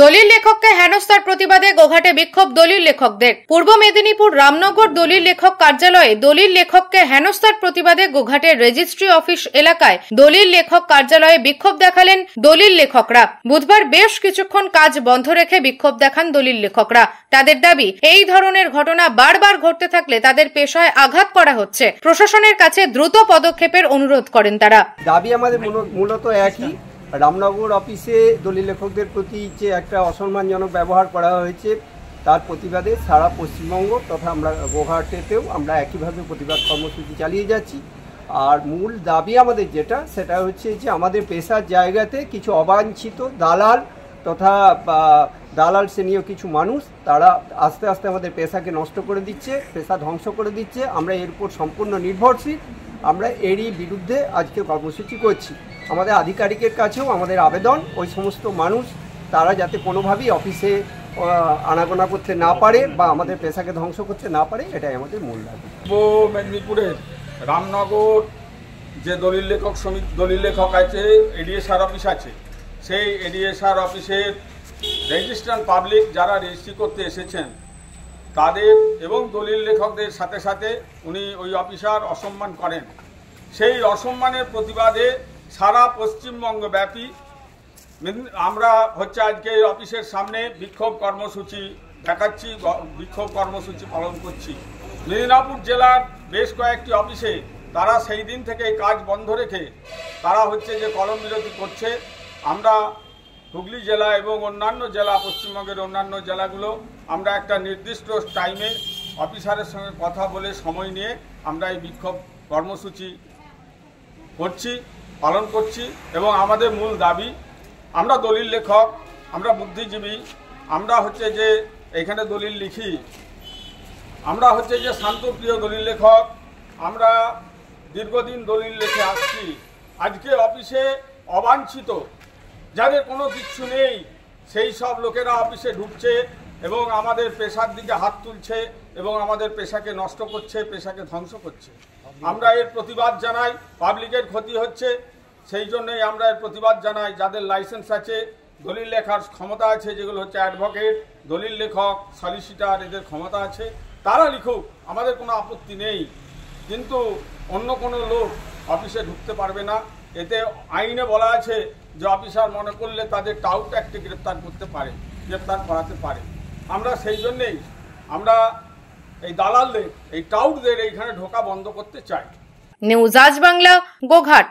দলিল লেখককে হেনস্থার প্রতিবাদে গোঘাটে বিক্ষোভ দলিল লেখকদের। পূর্ব মেদিনীপুর রামনগর দলিল লেখক কার্যালয়ে দলিল লেখককে হেনস্থার প্রতিবাদে গোঘাটের রেজিস্ট্রি অফিস এলাকায় দলিল লেখক কার্যালয়ে বিক্ষোভ দেখালেন দলিল লেখকরা। বুধবার বেশ কিছুক্ষণ কাজ বন্ধ রেখে বিক্ষোভ দেখান দলিল লেখকরা। তাদের দাবি, এই ধরনের ঘটনা বারবার ঘটতে থাকলে তাদের পেশায় আঘাত করা হচ্ছে। প্রশাসনের কাছে দ্রুত পদক্ষেপের অনুরোধ করেন তারা। দাবি আমাদের মূলত একই। রামনগর অফিসে দলিল লেখকদের প্রতি যে একটা অসম্মানজনক ব্যবহার করা হয়েছে তার প্রতিবাদে সারা পশ্চিমবঙ্গ তথা আমরা গোঘাটেতেও আমরা একইভাবে প্রতিবাদ কর্মসূচি চালিয়ে যাচ্ছি। আর মূল দাবি আমাদের সেটা হচ্ছে যে আমাদের পেশার জায়গাতে কিছু অবাঞ্ছিত দালাল তথা দালাল শ্রেণীয় কিছু মানুষ তারা আস্তে আস্তে আমাদের পেশাকে নষ্ট করে দিচ্ছে, পেশা ধ্বংস করে দিচ্ছে। আমরা এর উপর সম্পূর্ণ নির্ভরশীল। আমরা এরই বিরুদ্ধে আজকে কর্মসূচি করছি। আমাদের আধিকারিকের কাছেও আমাদের আবেদন, ওই সমস্ত মানুষ তারা যাতে কোনোভাবেই অফিসে আনাগোনা করতে না পারে বা আমাদের পেশাকে ধ্বংস করতে না পারে, এটাই আমাদের মূল দাবি। পূর্ব মেদিনীপুরের রামনগর যে দলিল লেখক আছে, এডিএসআর অফিস আছে, সেই এডিএসআর অফিসের রেজিস্ট্রার পাবলিক যারা রেজিস্ট্রি করতে এসেছেন তাদের এবং দলিল লেখকদের সাথে সাথে উনি ওই অফিসার অসম্মান করেন। সেই অসম্মানের প্রতিবাদে সারা পশ্চিমবঙ্গ ব্যাপী আমরা আজকে অফিসের সামনে বিক্ষোভ কর্মসূচি দেখাচ্ছি, বিক্ষোভ কর্মসূচি পালন করছি। মেদিনীপুর জেলার বেশ কয়েকটি অফিসে তারা সেই দিন থেকে কাজ বন্ধ রেখে তারা কলম বিরতি করছে। আমরা হুগলি জেলা এবং অন্যান্য জেলা, পশ্চিমবঙ্গের অন্যান্য জেলাগুলো আমরা একটা নির্দিষ্ট টাইমে অফিসারের সঙ্গে কথা বলে সময় নিয়ে আমরা এই বিক্ষোভ কর্মসূচি পালন করছি। এবং আমাদের মূল দাবি, আমরা দলিল লেখক, আমরা বুদ্ধিজীবী, আমরা যে এখানে দলিল লিখি, আমরা শান্তপ্রিয় দলিল লেখক, আমরা দীর্ঘদিন দলিল লিখে আসছি। আজকে অফিসে অবাঞ্ছিত যাদের কোনো কিচ্ছু নেই সেই সব লোকেরা অফিসে ঢুকছে এবং আমাদের পেশার দিকে হাত তুলছে এবং আমাদের পেশাকে নষ্ট করছে, পেশাকে ধ্বংস করছে। আমরা এর প্রতিবাদ জানাই। পাবলিকের ক্ষতি হচ্ছে, সেই জন্যই আমরা এর প্রতিবাদ জানাই। যাদের লাইসেন্স আছে, দলিল লেখার ক্ষমতা আছে, যেগুলো অ্যাডভোকেট, দলিল লেখক, সলিসিটার, এদের ক্ষমতা আছে, তারা লিখুক, আমাদের কোনো আপত্তি নেই। কিন্তু অন্য কোনো লোক অফিসে ঢুকতে পারবে না। এতে আইনে বলা আছে যে অফিসার মনে করলে তাদের টাউট অ্যাক্টে গ্রেপ্তার করাতে পারে। আমরা সেই জন্যেই আমরা এই দালালদের, এই টাউটদের এইখানে ঢোকা বন্ধ করতে চাই। নিউজ আজ বাংলা, গোঘাট।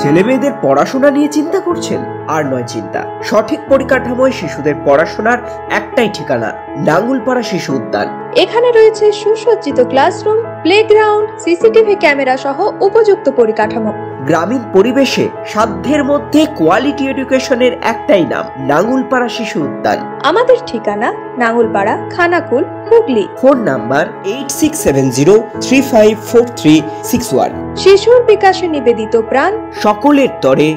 ছেলে মেয়েদের পড়াশোনা নিয়ে চিন্তা করছেন? আর নয় চিন্তা। সঠিক পরিকাঠামোয় শিশুদের পড়াশোনার একটাই ঠিকানা, নাঙ্গুলপাড়া শিশু উদ্যান। এখানে রয়েছে সুসজ্জিত ক্লাসরুম, প্লেগ্রাউন্ড, সিসিটিভি ক্যামেরা সহ উপযুক্ত পরিকাঠামো। গ্রামীণ পরিবেশে সাধ্যের মধ্যে কোয়ালিটি এডুকেশনের একটাই নাম, নাঙ্গুলপাড়া শিশু উদ্যান। আমাদের ঠিকানা নাঙ্গুলপাড়া, খানাকুল, হুগলি। Phone number 8670354361। শিশুর বিকাশে নিবেদিত প্রাণ, সকলের তরে।